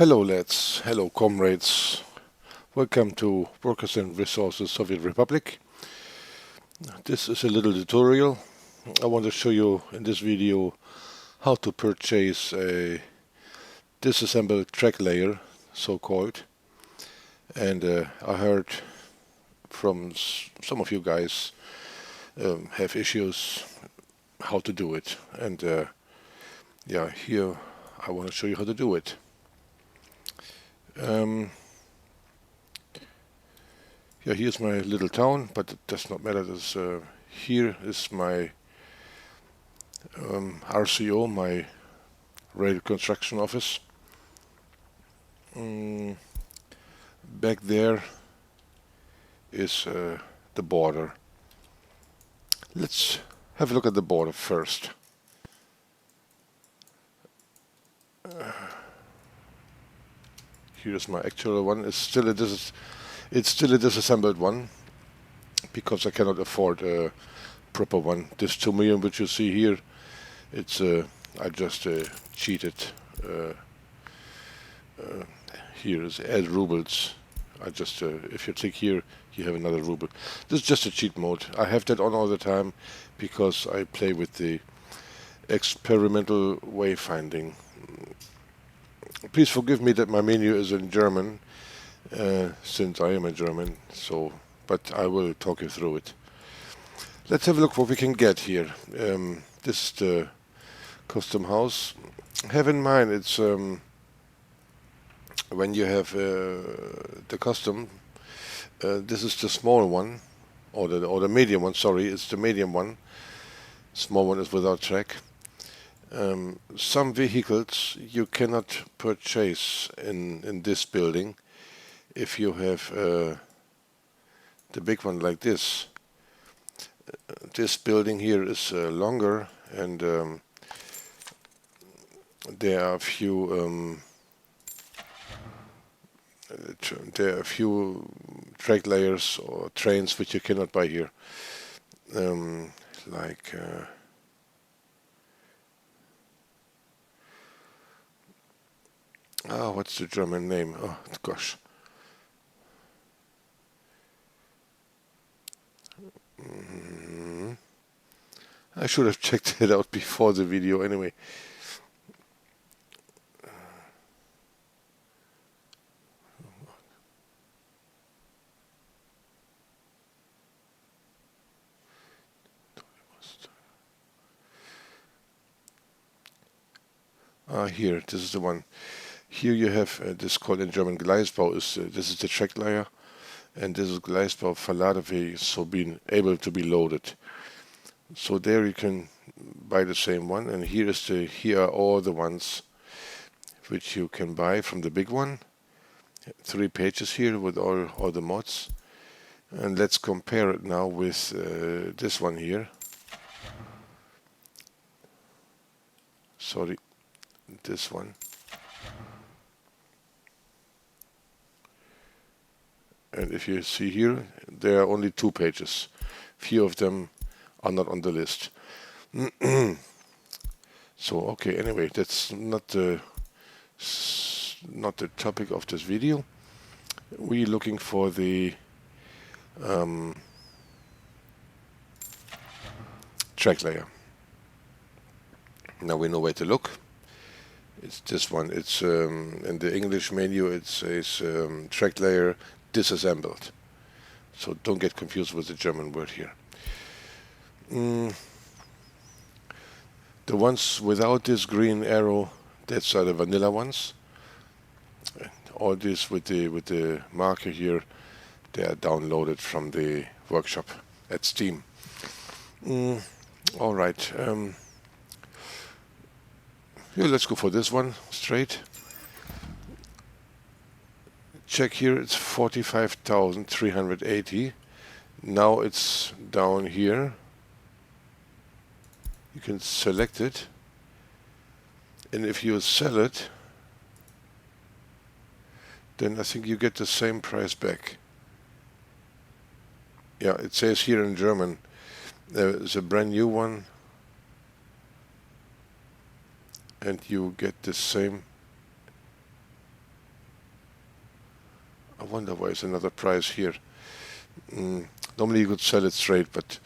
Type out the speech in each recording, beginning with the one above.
Hello lads, hello comrades, welcome to Workers and Resources Soviet Republic. This is a little tutorial. I want to show you in this video how to purchase a disassembled Tracklayer, so-called. And I heard from some of you guys have issues how to do it. And yeah, here I want to show you how to do it. Yeah, here's my little town, but it does not matter. Here is my RCO, my rail construction office. Back there is the border. Let's have a look at the border first. Here's my actual one. It's still a disassembled one because I cannot afford a proper one. This 2 million which you see here, it's I just cheated. Here is add rubles. I just if you click here, you have another ruble. This is just a cheat mode. I have that on all the time because I play with the experimental wayfinding. Please forgive me that my menu is in German, since I am a German. But I will talk you through it. Let's have a look what we can get here. This is the custom house. Have in mind it's when you have the custom. This is the small one, or the medium one. Sorry, it's the medium one. Small one is without track. Some vehicles you cannot purchase in this building if you have the big one like this. This building here is longer, and there are a few track layers or trains which you cannot buy here, like what's the German name? Oh gosh. I should have checked it out before the video anyway. Here, this is the one. Here you have this called in German Gleisbau. This is the Tracklayer, and this is Gleisbau Verladeweg, so being able to be loaded. So there you can buy the same one, and here are all the ones which you can buy from the big one. 3 pages here with all the mods, and let's compare it now with this one here. Sorry, this one. And if you see here, there are only 2 pages. Few of them are not on the list. So okay, anyway, that's not the topic of this video. We're looking for the Tracklayer. Now we know where to look. It's this one. It's in the English menu. It says Tracklayer disassembled. So don't get confused with the German word here. The ones without this green arrow, that's are the vanilla ones. All this with the marker here, they are downloaded from the workshop at Steam. All right. Yeah, let's go for this one straight. Check here, it's 45,380. Now it's down here. You can select it, and if you sell it, then I think you get the same price back. Yeah, it says here in German, there's a brand new one, and you get the same wonder why is another price here. Normally you could sell it straight, but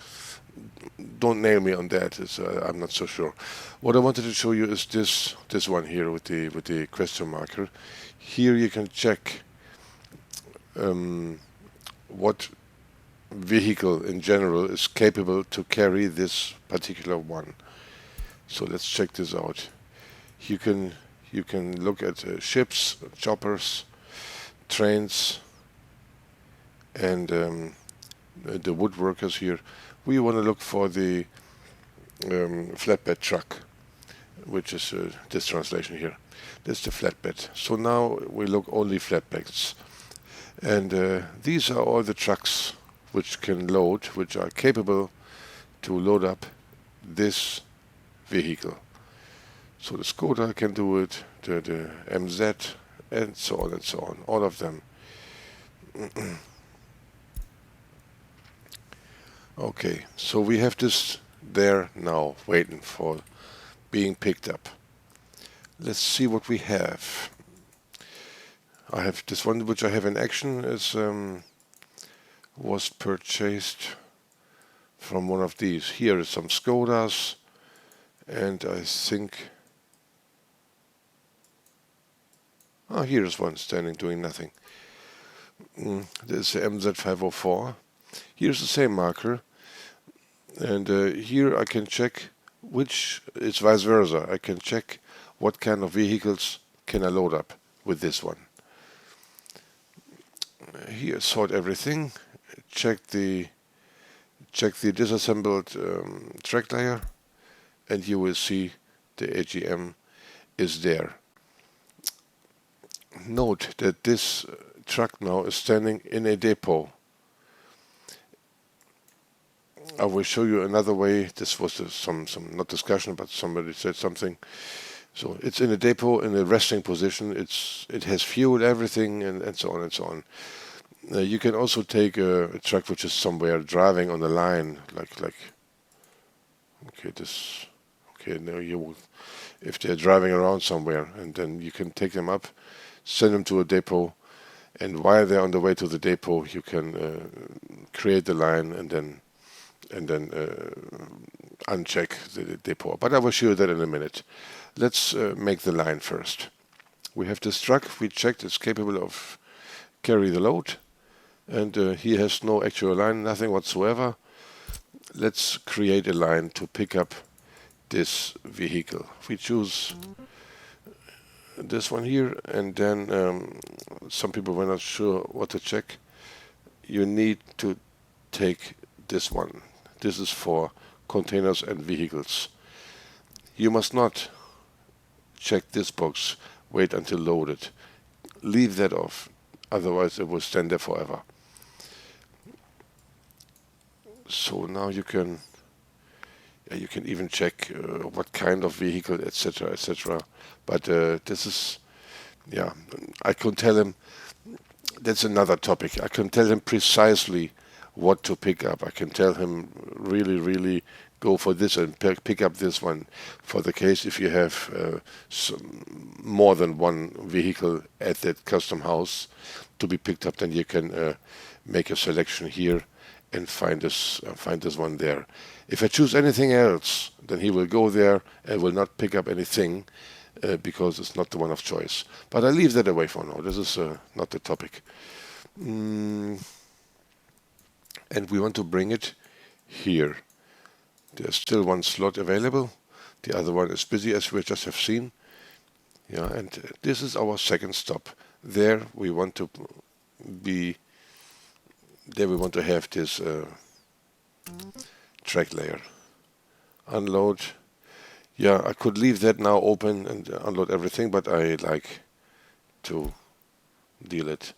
don't nail me on that. I'm not so sure. What I wanted to show you is this one here with the question marker. Here you can check what vehicle in general is capable to carry this particular one. So let's check this out. You can look at ships, choppers, trains, and the woodworkers here. We want to look for the flatbed truck, which is this translation here. This is the flatbed. So now we look only flatbeds, and these are all the trucks which can load, which are capable to load up this vehicle. So the Skoda can do it, the MZ, and so on and so on, all of them. Okay, so we have this there now, waiting for being picked up. Let's see what we have. I have this one which I have in action is was purchased from one of these. Here is some Skodas, and I think here is one standing doing nothing. This is the MZ504. Here's the same marker, and here I can check which, it's vice versa. I can check what kind of vehicles can I load up with this one. Here, sort everything, check the disassembled Tracklayer, and you will see the AGM is there. Note that this truck now is standing in a depot. I will show you another way. This was some not discussion, but somebody said something. So it's in a depot in a resting position. It has fuel, everything, and so on and so on. You can also take a truck which is somewhere driving on the line, like now if they're driving around somewhere, and then you can take them up, send them to a depot, and while they're on the way to the depot, you can create the line and then uncheck the depot. But I will show you that in a minute. Let's make the line first. We have this truck. We checked it's capable of carry the load, and he has no actual line, nothing whatsoever. Let's create a line to pick up this vehicle. We choose this one here, and then some people were not sure what to check. You need to take this one. This is for containers and vehicles. You must not check this box, wait until loaded. Leave that off, otherwise it will stand there forever. So now you can even check what kind of vehicle, etc., etc. But this is, I can tell him, that's another topic. I can tell him precisely what to pick up. I can tell him really go for this and pick up this one. For the case if you have more than one vehicle at that custom house to be picked up, then you can make a selection here and find this one there. If I choose anything else, then he will go there and will not pick up anything because it's not the one of choice. But I leave that away for now. This is not the topic. And we want to bring it here. There's still one slot available. The other one is busy, as we just have seen. Yeah, and this is our second stop. There we want to be. There we want to have this Tracklayer. Unload. Yeah, I could leave that now open and unload everything, but I like to deal it.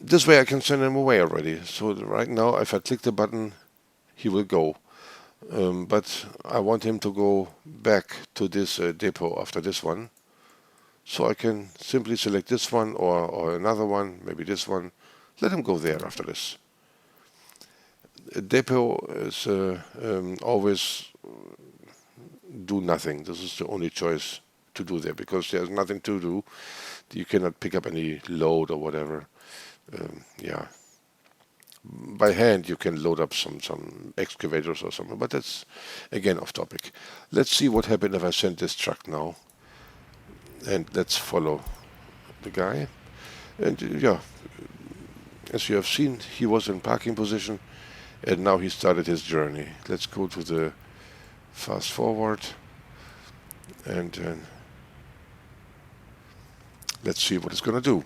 This way I can send him away already. So right now, if I click the button, he will go. But I want him to go back to this depot after this one. So I can simply select this one or another one, maybe this one. Let him go there after this. A depot is always do nothing. This is the only choice to do there because there's nothing to do. You cannot pick up any load or whatever. Yeah, by hand you can load up some excavators or something, but that's again off topic. Let's see what happened if I send this truck now, and let's follow the guy. And yeah, as you have seen, he was in parking position, and now he started his journey. Let's go to the fast forward, and let's see what it's gonna do.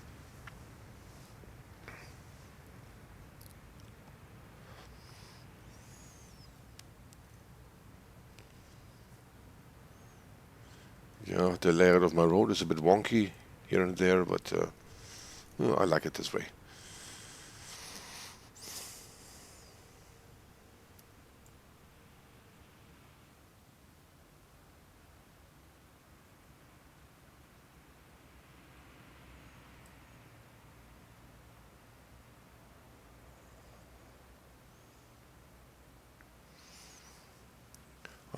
Yeah, the layout of my road is a bit wonky here and there, but I like it this way.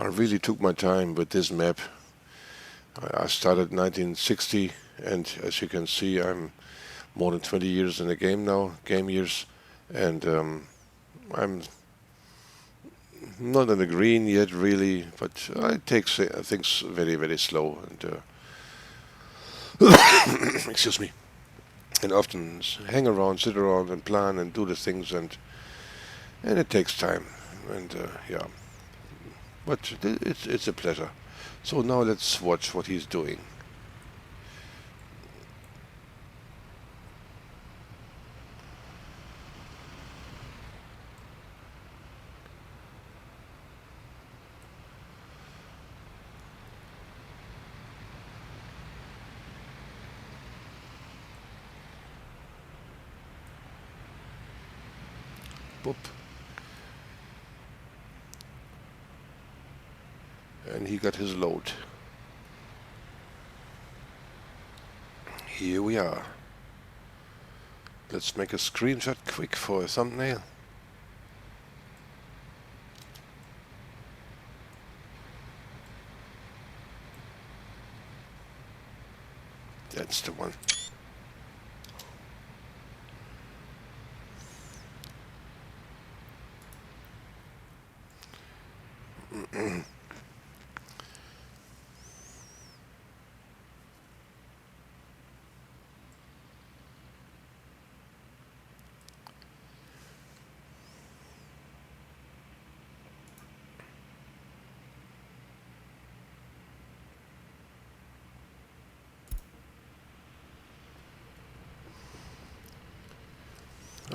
I really took my time with this map. I started 1960, and as you can see, I'm more than 20 years in the game now, game years, and I'm not in the green yet, really, but I take things very, very slow, and excuse me, and often hang around, sit around, and plan and do the things, and it takes time, and yeah, but it's a pleasure. So now let's watch what he's doing. Boop. And he got his load. Here we are. Let's make a screenshot quick for a thumbnail. That's the one.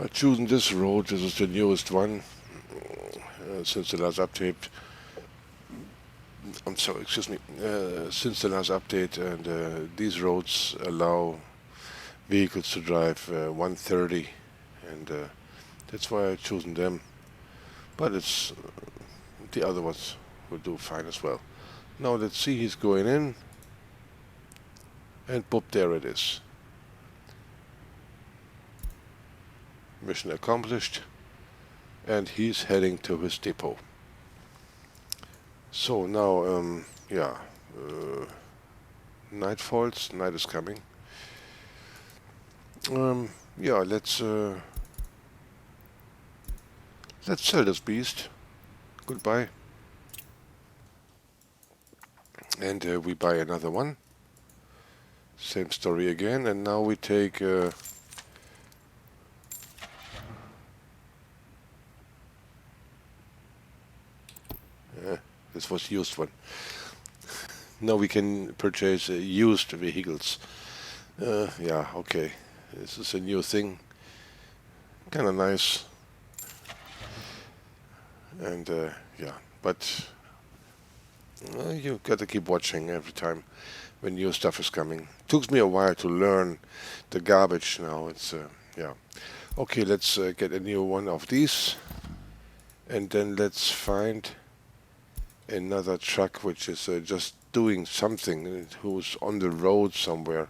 I've chosen this road. This is the newest one since the last update. I'm sorry, excuse me. Since the last update, and these roads allow vehicles to drive 130, and that's why I've chosen them. But it's the other ones will do fine as well. Now let's see. He's going in, and boop, there it is. Mission accomplished, and he's heading to his depot. So now, yeah, night falls, night is coming. Yeah, let's sell this beast. Goodbye. And we buy another one. Same story again, and now we take this was used one. Now we can purchase used vehicles. Yeah, okay. This is a new thing. Kind of nice. And yeah, but you gotta keep watching every time when new stuff is coming. Took me a while to learn the garbage now. It's yeah. Okay, let's get a new one of these, and then let's find another truck which is just doing something, who's on the road somewhere.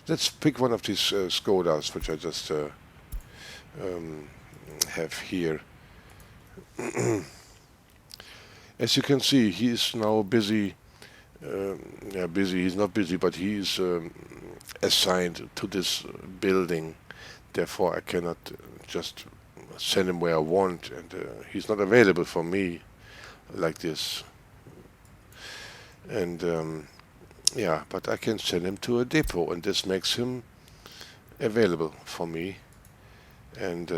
Let's pick one of these Skodas which I just have here. As you can see, he is now busy yeah, busy. He's not busy, but he is assigned to this building. Therefore, I cannot just send him where I want, and he's not available for me like this. And yeah, but I can send him to a depot, and this makes him available for me. And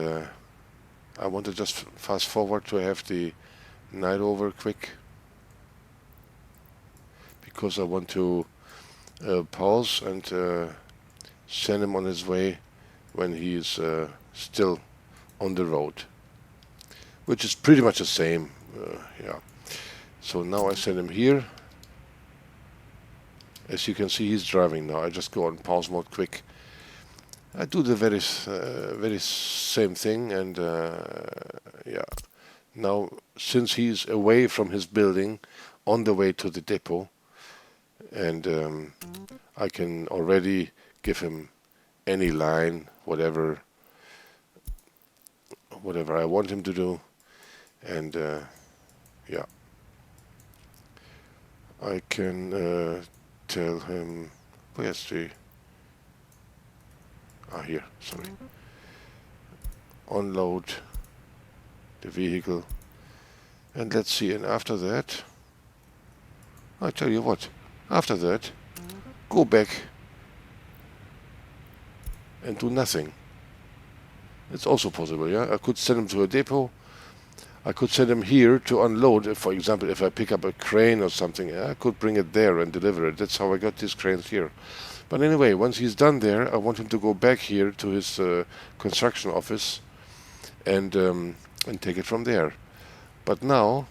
I want to just fast forward to have the night over quick, because I want to pause and send him on his way when he is still on the road, which is pretty much the same. Yeah. So now I send him here. As you can see, he's driving now. I just go on pause mode quick. I do the very same thing, and yeah. Now, since he's away from his building, on the way to the depot, and I can already give him any line, whatever I want him to do, and yeah, I can tell him, where's the, here, sorry, unload the vehicle, and let's see, and after that, I tell you what, after that, go back and do nothing. It's also possible, yeah? I could send him to a depot. I could send him here to unload. If, for example, if I pick up a crane or something, I could bring it there and deliver it. That's how I got these cranes here. But anyway, once he's done there, I want him to go back here to his construction office and take it from there. But now,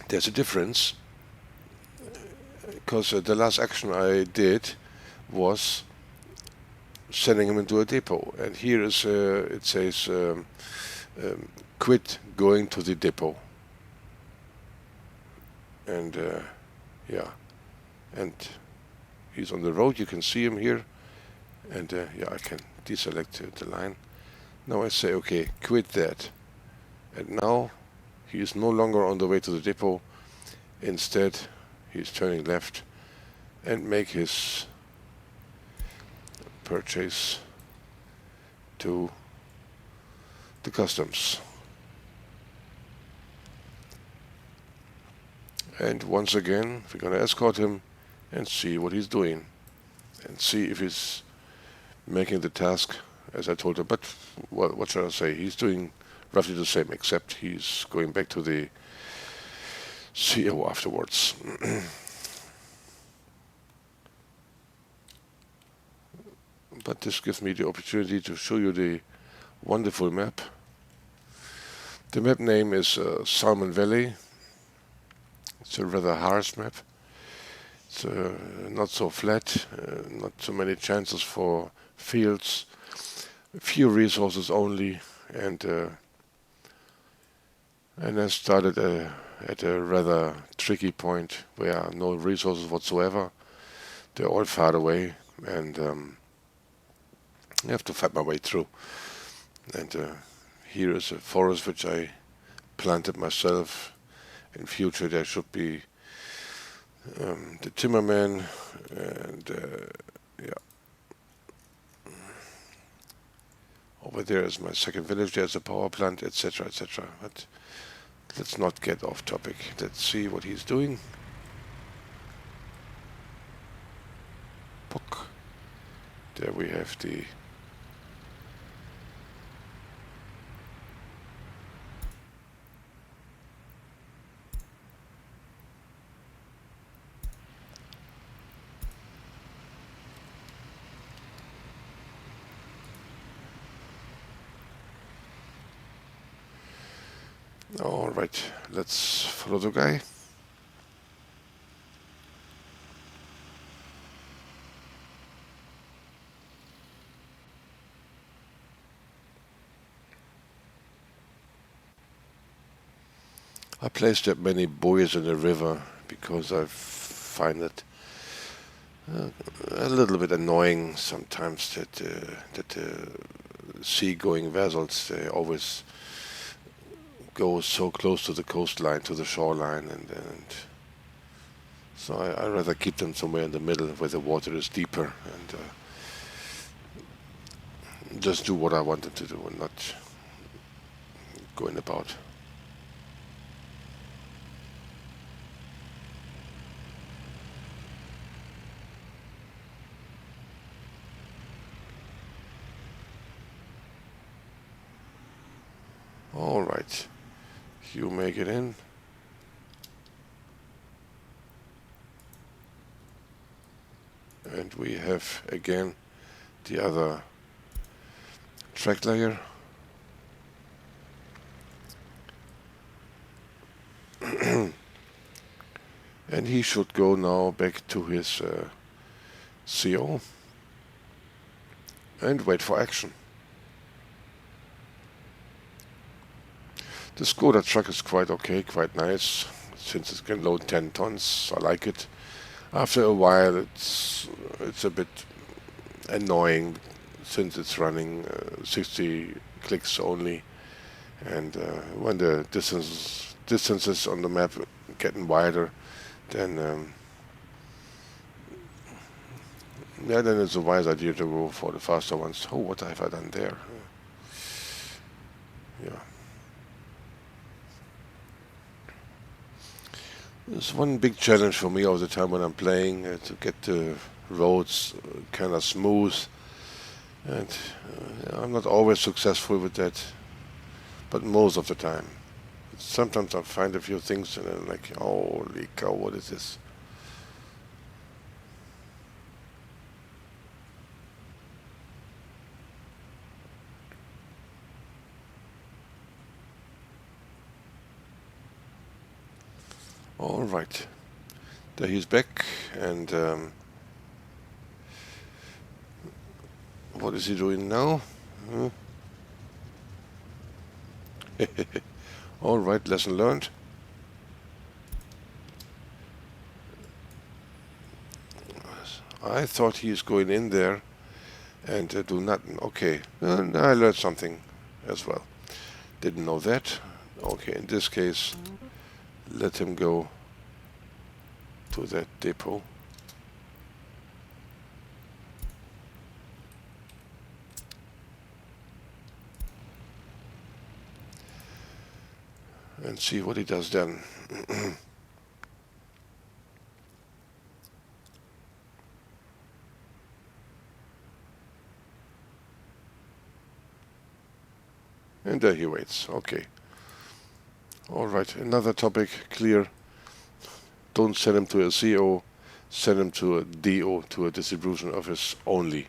there's a difference, because the last action I did was sending him into a depot, and here is it says quit going to the depot, and yeah, and he's on the road. You can see him here, and yeah, I can deselect the line. Now I say okay, quit that, and now he is no longer on the way to the depot. Instead, he's turning left and make his purchase to the customs. And once again, we're going to escort him and see what he's doing, and see if he's making the task as I told him. But what shall I say? He's doing roughly the same, except he's going back to the CO afterwards. But this gives me the opportunity to show you the wonderful map. The map name is Salmon Valley. It's a rather harsh map. It's not so flat, not so many chances for fields, few resources only, and I started at a rather tricky point where no resources whatsoever. They're all far away, and I have to fight my way through. And here is a forest which I planted myself. In future there should be the timberman, and yeah. Over there is my second village. There's a power plant, etc., etc. But let's not get off topic. Let's see what he's doing. Pock. There we have the Alright, let's follow the guy. I placed that many buoys in the river because I find it a little bit annoying sometimes that sea-going vessels, they always go so close to the coastline, to the shoreline, and So I rather keep them somewhere in the middle where the water is deeper and just do what I want them to do and not going about. All right, you make it in. And we have again the other Tracklayer. And he should go now back to his CO and wait for action. The Skoda truck is quite okay, quite nice, since it can load 10 tons. I like it. After a while, it's a bit annoying, since it's running 60 clicks only, and when the distances on the map getting wider, then yeah, then it's a wise idea to go for the faster ones. Oh, what have I done there? Yeah. It's one big challenge for me all the time when I'm playing, to get the roads kind of smooth, and I'm not always successful with that, but most of the time. Sometimes I find a few things and I'm like, holy cow, what is this? All right, there he's back, and what is he doing now? All right, lesson learned. I thought he's going in there and do nothing. Okay, I learned something as well. Didn't know that. Okay, in this case, let him go to that depot. And see what he does then. And there he waits. Okay. All right, another topic clear. Don't send him to a CO, send him to a DO, to a distribution office only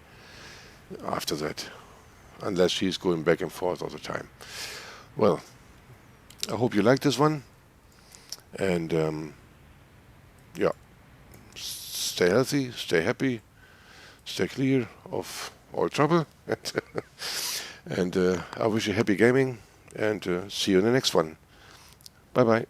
after that, unless he's going back and forth all the time. Well, I hope you like this one, and yeah, stay healthy, stay happy, stay clear of all trouble, and I wish you happy gaming, and see you in the next one. Bye bye.